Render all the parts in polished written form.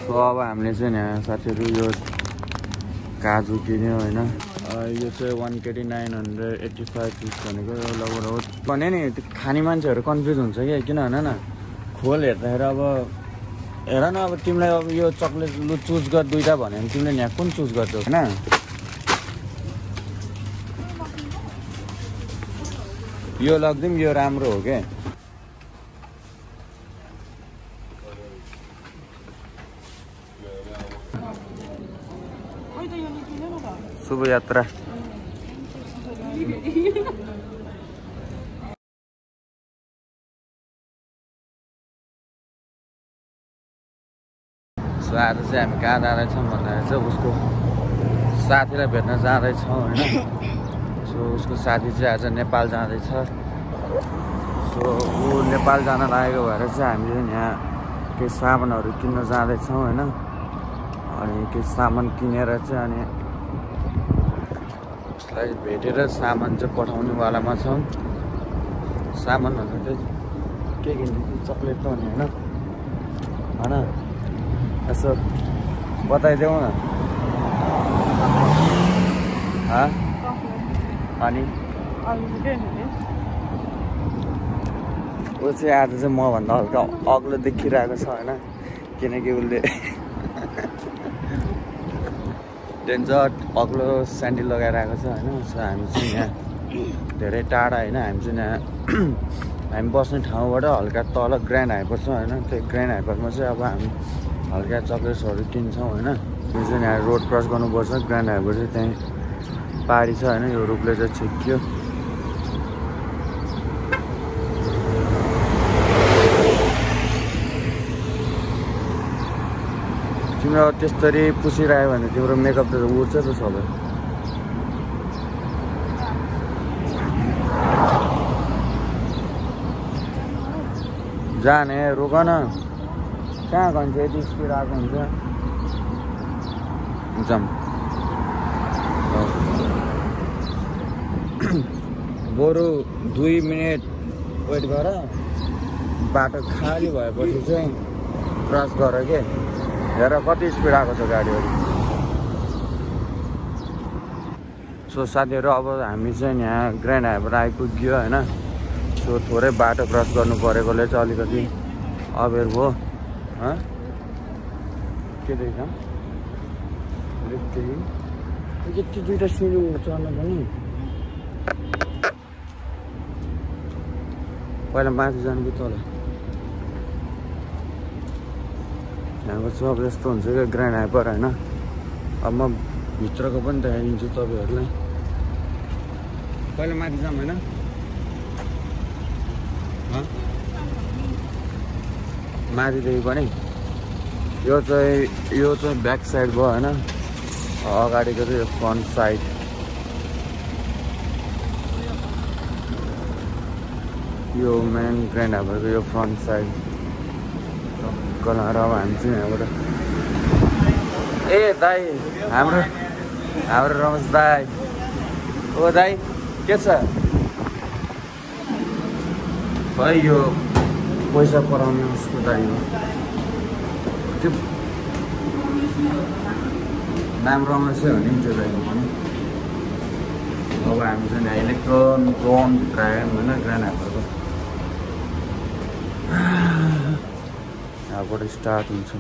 So अब हामीले चाहिँ यहाँ साथीहरू यो काजु किन्यो होइन। यो चाहिँ 1,985 पिस भनेको लगभग भने नि खाने मान्छेहरू कन्फ्युज हुन्छ कि किन भन न, खोल हेर्दाखेरि अब हेर न, अब तिमीलाई अब यो चक्लेट लु चुज गर दुईवटा भन्यो भने तिमीले यहाँ कुन चुज गर्छौ होइन। यो लगिदिउँ, यो राम्रो हो क्या। शुभ यात्रा। सो आज चाहिँ हामी कहाँ जाँदैछौँ भन्दाखेरि चाहिँ उसको साथीलाई भेट्न जाँदैछौँ होइन। सो उसको साथी चाहिँ आज नेपाल जाँदैछ। सो ऊ नेपाल जान लागेको भएर चाहिँ हामीले यहाँ केही सामानहरू किन्न जाँदैछौँ होइन। अनि केही सामान किनेर चाहिँ अनि उसलाई भेटेर सामान चाहिँ पठाउनेवालामा छौँ। सामान भन्दा चाहिँ के किन्ने, चक्लेट त हुने होइन। यसो बताइदेऊ न। अनि ऊ चाहिँ आज चाहिँ मभन्दा हल्का अग्लो देखिरहेको छ होइन, किनकि उसले डेन्जर अग्लो स्यान्डल लगाइरहेको छ होइन। सो हामी चाहिँ यहाँ धेरै टाढा होइन, हामी चाहिँ यहाँ हामी बस्ने ठाउँबाट हल्का तल ग्रान्ड हाइपर छ होइन। त्यो ग्रान्ड हाइपरमा चाहिँ अब हामी हल्का चक्लेट्सहरू किन्छौँ होइन। यो चाहिँ यहाँ रोड क्रस गर्नुपर्छ, ग्रान्ड हाइपर चाहिँ त्यहीँ पारी छ होइन। यो रुखले चाहिँ छिक्यो। तिम्रो त्यस्तरी पुसिरह्यो भने तिम्रो मेकअप त उड्छ त सबै। जाने रोक न, कहाँ गन्छ यति स्पिड आएको हुन्छ। जाम बरु 2 मिनट वेट गर, बाटो खाली भएपछि चाहिँ क्रस गर के। हेर कति स्पिड आएको छ गाडीहरू। सो साथीहरू अब हामी चाहिँ यहाँ ग्रान्ड हाइपर आइपुग्यो होइन। सो थोरै बाटो क्रस गर्नु परेकोले चाहिँ अलिकति अबेर भयो। के देख्छ यति दुईवटा सिँढी चढ्नु पनि। पहिला माथि जानु कि तल? यहाँको चाहिँ अब यस्तो हुन्छ क्या ग्रान्ड हाइपर होइन। अब म भित्रको पनि देखाइदिन्छु तपाईँहरूलाई। पहिला माथि जाऊँ होइन। माथिदेखि पनि यो चाहिँ ब्याक साइड भयो होइन। अगाडिको चाहिँ यो फ्रन्ट साइड। यो मेन ग्रान्ड हाइपरको यो फ्रन्ट साइड कलर। अब हामी चाहिँ यहाँबाट ए दाइ हाम्रो रमेश दाइ। ओ दाइ के छ भाइ? यो पैसा पराउने उसको दाइ हो त्यो। नाम रमेशै हो नि त्यो दाइको पनि। अब हामी चाहिँ इलेक्ट्रोन जोन भित्र आयौँ होइन ग्रान्ड हाइपरको। यहाँबाट स्टार्ट हुन्छ।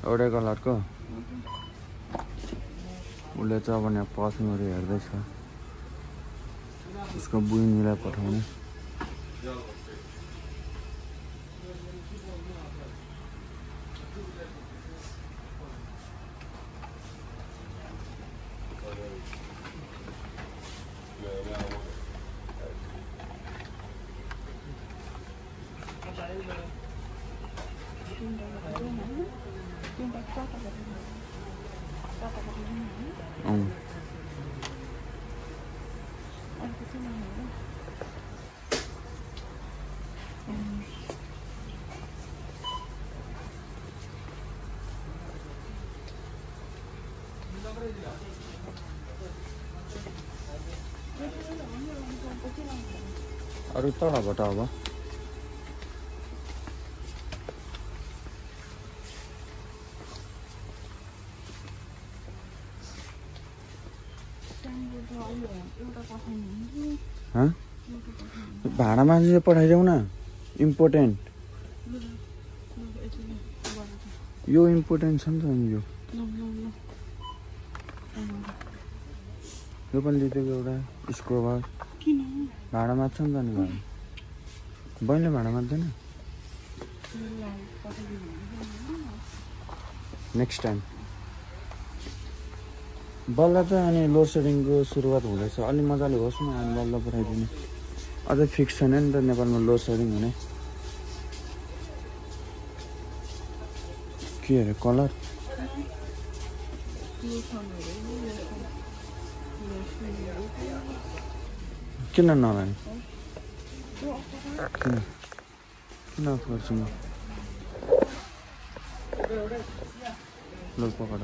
एउटै कलरको उसले चाहिँ अब यहाँ पर्फ्युमहरू हेर्दैछ, उसको बुइनीलाई पठाउने। अरू तलबाट अब भाडा मान्छे पठाइदेऊ न इम्पोर्टेन्ट यो इम्पोर्टेन्ट छ नि त यो पनि लिइदिएको एउटा स्क्रोबर भाडा मात्छ नि त नि बहिनीले भाडा मात्दैन नेक्स्ट टाइम बल्ल त अनि लोड सेडिङको सुरुवात हुँदैछ अलि मजाले होस् न अनि बल्ल पठाइदिने अझै फिक्स छैन नि त नेपालमा लोड सेडिङ हुने के अरे कलर किन नलाने किन अफ गर्छु म लोड पकड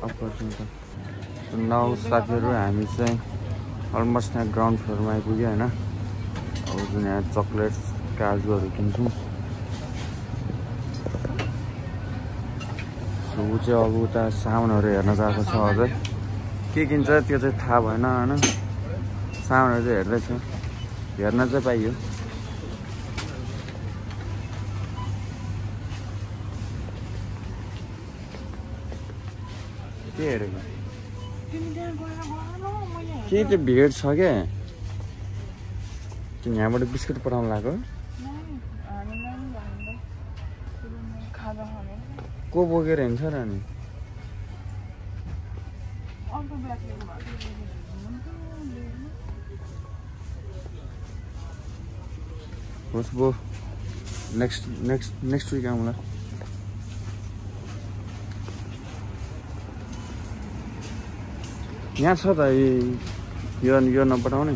अफ गर्छु नि त नाउ साथीहरू हामी चाहिँ अलमोस्ट यहाँ ग्राउन्ड फ्लोरमा आइपुग्यो होइन अब जुन यहाँ चक्लेट्स काजुहरू किन्छौँ ऊ चाहिँ अब उता सामानहरू हेर्न गएको छ अझै के किन्छ त्यो चाहिँ थाहा भएन होइन सामानहरू चाहिँ हेर्दैछ हेर्न चाहिँ पाइयो के हेरेको के त्यो भिड छ क्या यहाँबाट बिस्कुट पठाउनु लाग्यो को बोकेर हिँड्छ र नि होस् बो नेक्स्ट विक आउँला यहाँ छ त यो नपठाउने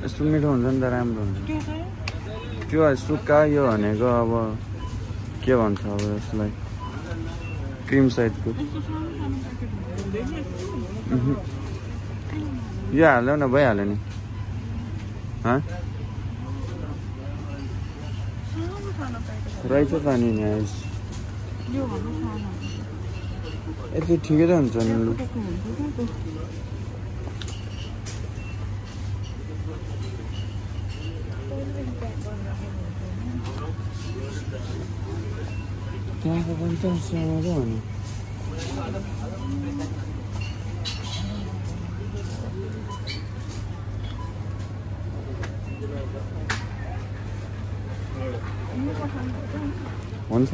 यस्तो मिठो हुन्छ नि त राम्रो हुन्छ त्यो सुक्खा यो भनेको अब के भन्छ अब यसलाई क्रिम साइडको यो हाल्यो न भइहाल्यो नि रहेछ त नि यहाँ यति ठिकै त हुन्छ नि लु त्यहाँको पनि त मजा हो नि हुन्छ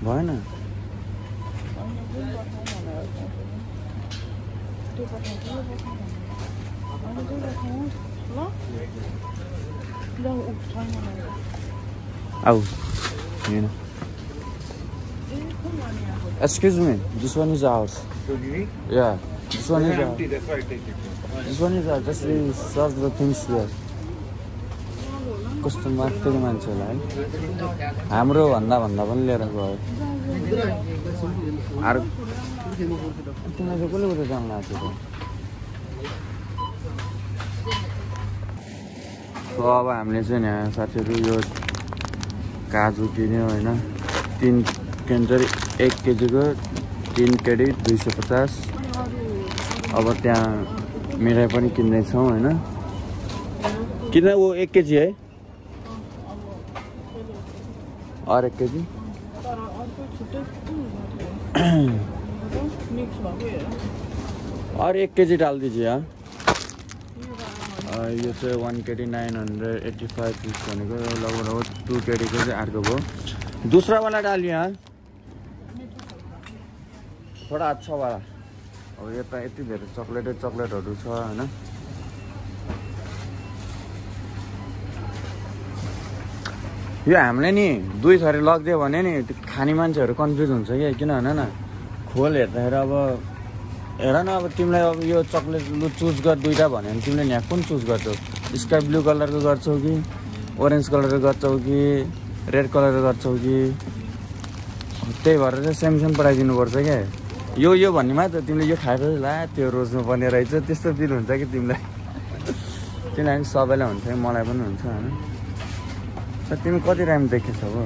भएन आऊ excuse me, this one is ours. Yeah, this one is ours. This one is ours. Just we serve the things here. कस्तो मात्रै मान्छे होला है हाम्रो भन्दा पनि लिएर गयो अरू तिमीलाई चाहिँ कसले उता जानु लाग्थ्यो त अब हामीले चाहिँ यहाँ साथीहरू यो काजु किन्यो होइन 3 केन्चरी 1 केजीको 3 केडी 250 अब त्यहाँ मिठाई पनि किन्दैछौँ होइन किन वो 1 केजी है और 1 केजी और 1 केजी डाल दीजिए हाँ यो चाहिँ 1 केडी 985 रुपीस भनेको लगभग 2 केडी को चाहिँ अर्को भयो दूसरा वाला डालिए हाँ थोड़ा अच्छा वाला अब यता यति धेरै चक्लेटहरू छ हैन यो हामीले नि 2 थरी लग्दियो भने नि खाने मान्छेहरू कन्फ्युज हुन्छ के किन भन न खोल हेर्दाखेरि अब हेर न अब तिमीलाई अब यो चक्लेट लु चुज गर दुईवटा भन्यो भने तिमीले यहाँ कुन चुज गर्छौ स्काई ब्लू कलरको गर्छौ कि ओरेन्ज कलरको गर्छौ कि रेड कलरको गर्छौ कि त्यही भएर चाहिँ सेम सेम पठाइदिनुपर्छ क्या यो भन्ने मात्र तिमीले यो खाएर ला त्यो रोज्नु पर्ने रहेछ त्यस्तो फिल हुन्छ कि तिमीलाई तिमीलाई सबैलाई हुन्छ मलाई पनि हुन्छ होइन तिमी कति राम्रो देखेछौ हो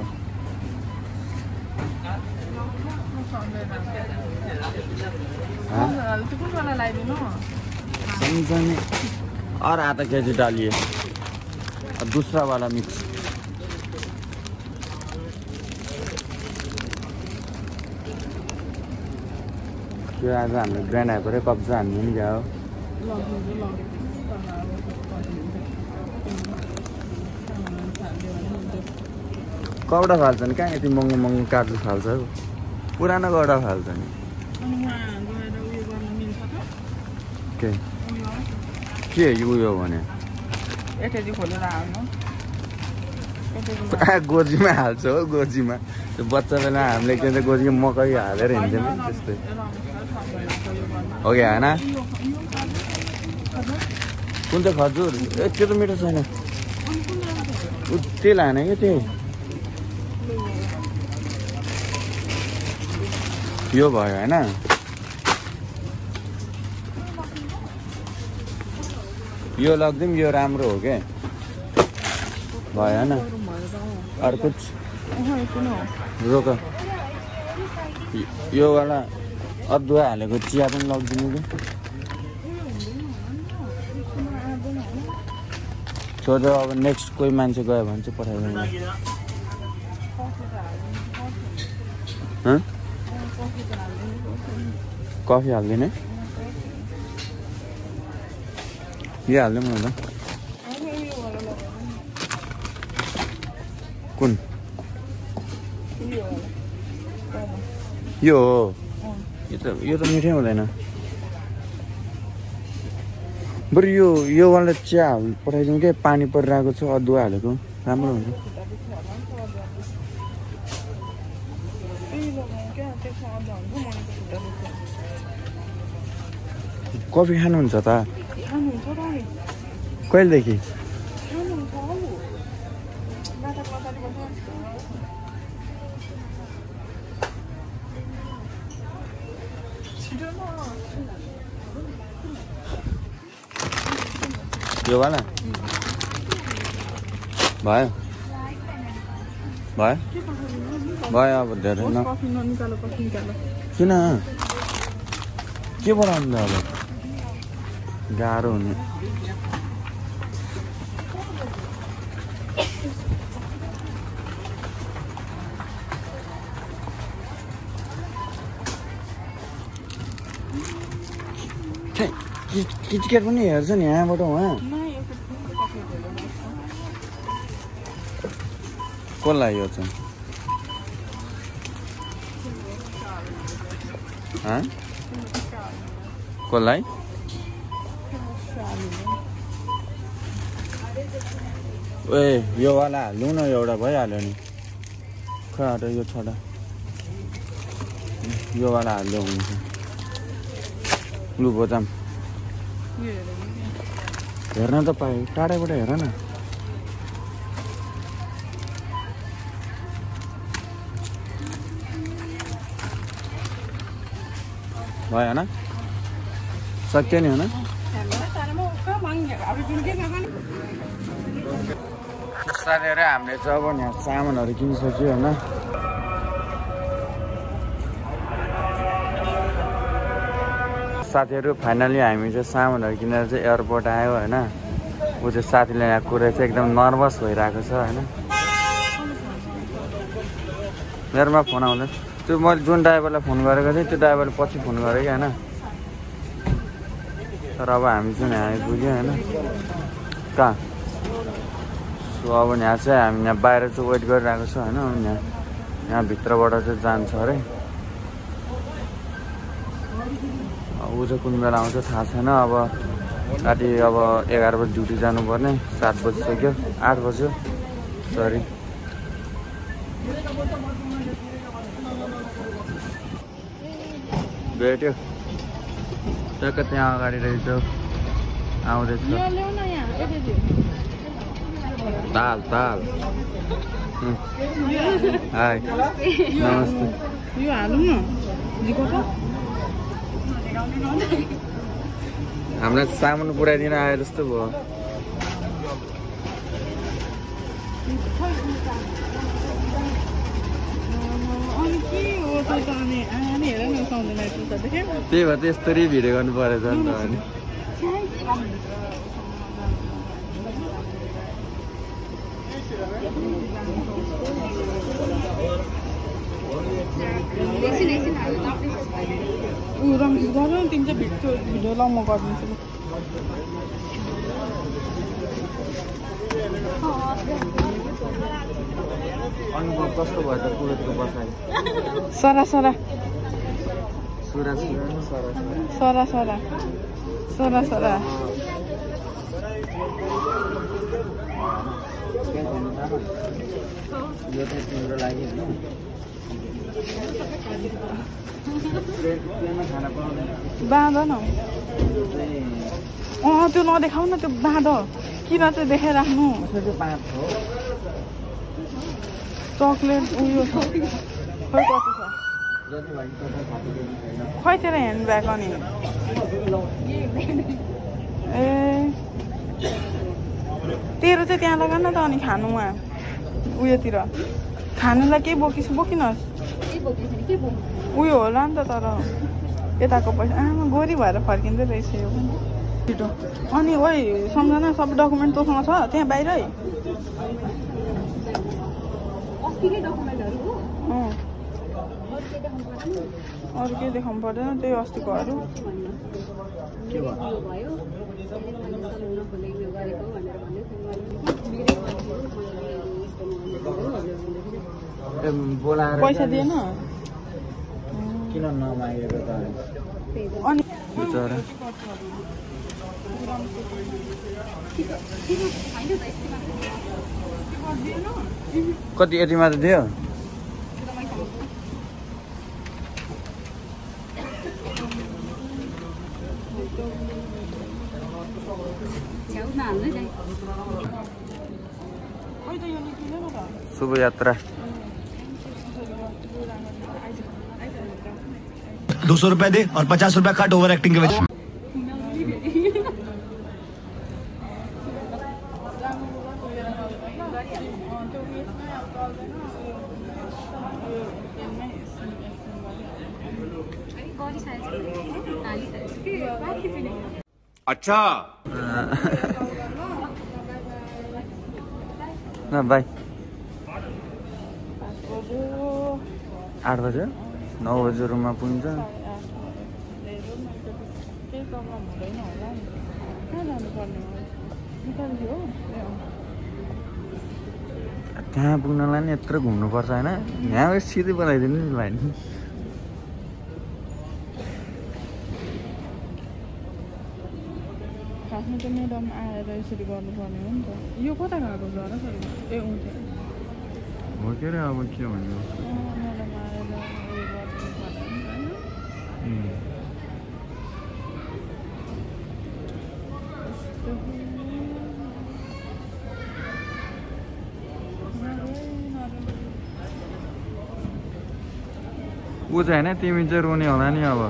समझने और आधा केजी डालिए और दूसरा वाला मिक्स त्यो आज हाम्रो ग्रान्ड हाइपरै कब्जा हान्नु नि क्या हो कौडा फाल्छ नि कहाँ यति महँगो महँगो काजु फाल्छ हौ पुरानो गौडा फाल्छ नि के उयो भने गोजीमा हाल्छ हो गोजीमा त्यो बच्चा बेला हामीले के भन्छ गोजीमा मकै हालेर हिँड्थ्यौँ नि त्यस्तै हो कि होइन कुन चाहिँ खजुर ए त्यो त मिठो छैन त्यही लाने क्या त्यही यो भयो होइन यो लगिदिउँ यो राम्रो हो क्या भएन अर्को रोक यो वाला अदुवा हालेको चिया पनि लगिदिनु कि छोड्यो अब नेक्स्ट कोही मान्छे गयो भने चाहिँ पठाइदिनु कफी हालिदिने यो हालिदिउँ न त कुन यो हो यो त मिठै हुँदैन बरु यो वाला चिया पठाइदिउँ क्या पानी परिरहेको छ अदुवा हालेको राम्रो हुन्छ कफी खानुहुन्छ त कहिलेदेखि यो वाला भयो भयो भयो अब धेरै न किन के बनाउनु अब गाह्रो हुने किटकेट पनि हेर्छ नि यहाँबाट उहाँ कसलाई यो चाहिँ कसलाई ए यो वाला हाल्नु न एउटा भइहाल्यो नि खै यो छोडा यो वाला हाल्यो हुन्छ लु बजाम हेर्न त पायो टाढाबाट हेर न भयो होइन सक्यो नि होइन सारेर हामीले चाहिँ अब यहाँ सामानहरू किनिसक्यो होइन साथीहरू फाइनली हामी चाहिँ सामानहरू किनेर चाहिँ एयरपोर्ट आयो होइन ऊ चाहिँ साथीले यहाँ कुरा चाहिँ एकदम नर्भस भइरहेको छ होइन मेरोमा फोन आउँदैन त्यो मैले जुन ड्राइभरलाई फोन गरेको थिएँ त्यो ड्राइभरले पछि फोन गरेँ कि होइन तर अब हामी चाहिँ यहाँ आइपुग्यो होइन कहाँ सो अब यहाँ चाहिँ हामी यहाँ बाहिर चाहिँ वेट गरिरहेको छ होइन यहाँ भित्रबाट चाहिँ जान्छ अरे ऊ चाहिँ कुन बेला आउँछ थाहा छैन अब राति अब 11 बजी ड्युटी जानुपर्ने 7 बजिसक्यो 8 बज्यो सरी भेट्यो टक्क त्यहाँ अगाडि रहेछ आउँदैछ ताल ताल हाई नमस्ते यो हालौँ न हामीलाई सामान पुऱ्याइदिन आयो जस्तो भयो त्यही भएर त यस्तरी भिडियो गर्नु परेछ नि त अनि रमिस गर तिमी चाहिँ भिडियो ल म गरिदिन्छु अनुभव कस्तो भयो त कुरोको बसाइ सरा सरा सुरा सरा सरा सरा सरा यो चाहिँ तिम्रो लागि बाँध न त्यो नदेखाउ न त्यो बाँध किन चाहिँ देखाइराख्नु चक्लेट उयो छ खै कति छ खै तेरो ह्यान्ड ब्याग अनि ए तेरो चाहिँ त्यहाँ लगा न त अनि खानुमा उयोतिर खानुलाई केही बोकिनस् उयो होला नि त तर यताको पैसा आमा गोरी भएर फर्किँदै रहेछ यो छिटो अनि ओइ सम्झना सबै डकुमेन्ट तँसँग छ त्यहाँ बाहिरै अरू केही देखाउनु पर्दैन त्यही अस्तिकोहरू पैसा दिएन किन नमागेको त अनि बिचरा कति यति मात्र दियो शुभ यात्रा 200 रुपए दे और 50 रुपए कट ओवर एक्टिंग के वजह अच्छा ना भाई 8 बजे 9 बजे रुममा पुग्छ त्यहाँ पुग्नलाई नि यत्रो घुम्नुपर्छ होइन यहाँ सिधै बनाइदिनु नि भाइ खासमा त म्याडम आएर यसरी गर्नुपर्ने हो नि त यो कता गएको छ र ए हुन्छ हो के अरे अब के भन्नु म्याडम आएर उयो ऊ चाहिँ होइन तिमी चाहिँ रोने होला नि अब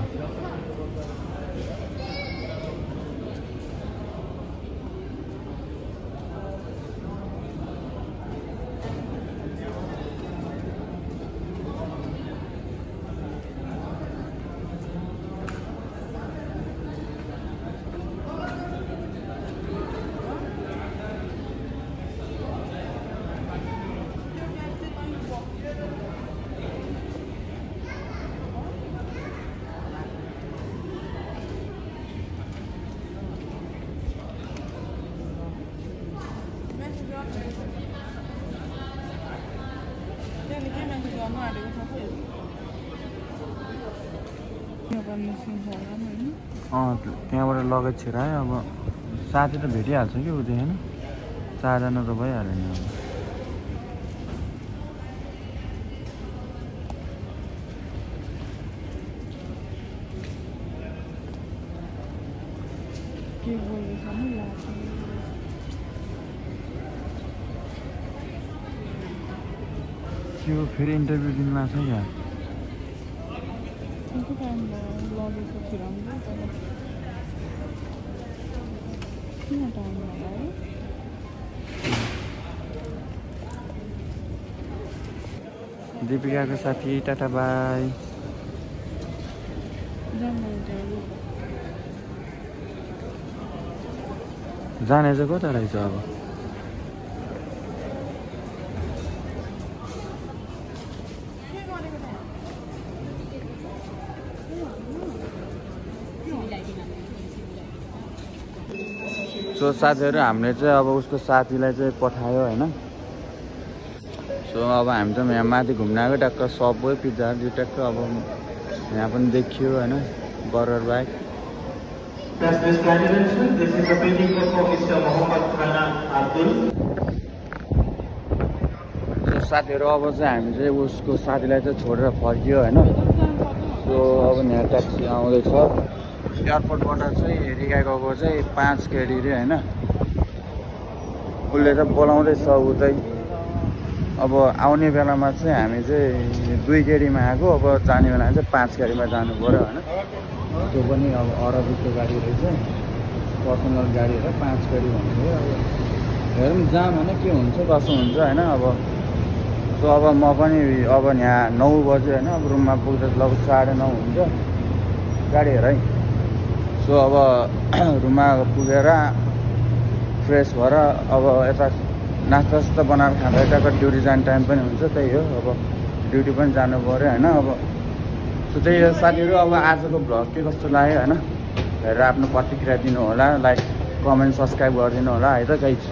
त्यहाँबाट लगेज छिरायो अब साथी त भेटिहाल्छ कि उति होइन 4 जना त भइहाल्यो नि अब के बोल्दैछ नि लाग्छ त्यो फेरि इन्टरभ्यू दिनु लाग्छ क्या कति टाइम भयो लगेको फिराउँदै तर किन टाइम लगायो दीपिकाको साथी टाटा बाई जाने चाहिँ कता रहेछ अब सो साथीहरू हामीले चाहिँ अब उसको साथीलाई चाहिँ पठायो होइन सो अब हामी चाहिँ यहाँ माथि घुम्न आएको टक्क सबवे पिज्जाहरू टक्क अब यहाँ पनि देखियो होइन बर्गर बाइक साथीहरू अब चाहिँ हामी चाहिँ उसको साथीलाई चाहिँ छोडेर फर्कियो होइन सो अब यहाँ ट्याक्सी आउँदैछ एयरपोर्टबाट चाहिँ हेरिगा गएको चाहिँ 5 केडी रे होइन उसले चाहिँ बोलाउँदैछ ऊ चाहिँ अब आउने बेलामा चाहिँ हामी चाहिँ 2 केडीमा आएको अब जाने बेलामा चाहिँ 5 केडीमा जानु पऱ्यो होइन त्यो पनि अब अरबीको गाडी रहेछ पर्सनल गाडी र 5 केडी भन्नुभयो अब हेरौँ जाम होइन के हुन्छ कसो हुन्छ होइन अब सो अब म पनि अब यहाँ 9 बज्यो होइन अब रुममा पुग्दा लगभग 9:30 हुन्छ गाडी हेर है सो अब रुममा पुगेर फ्रेस भएर अब यता नास्ता बनाएर खाँदा यताको ड्युटी जाने टाइम पनि हुन्छ त्यही हो अब ड्युटी पनि जानु पऱ्यो होइन अब सो त्यही हो साथीहरू अब आजको भ्लग के कस्तो लाग्यो होइन हेरेर आफ्नो प्रतिक्रिया दिनु होला लाइक कमेन्ट सब्सक्राइब गरिदिनु होला है त गाइज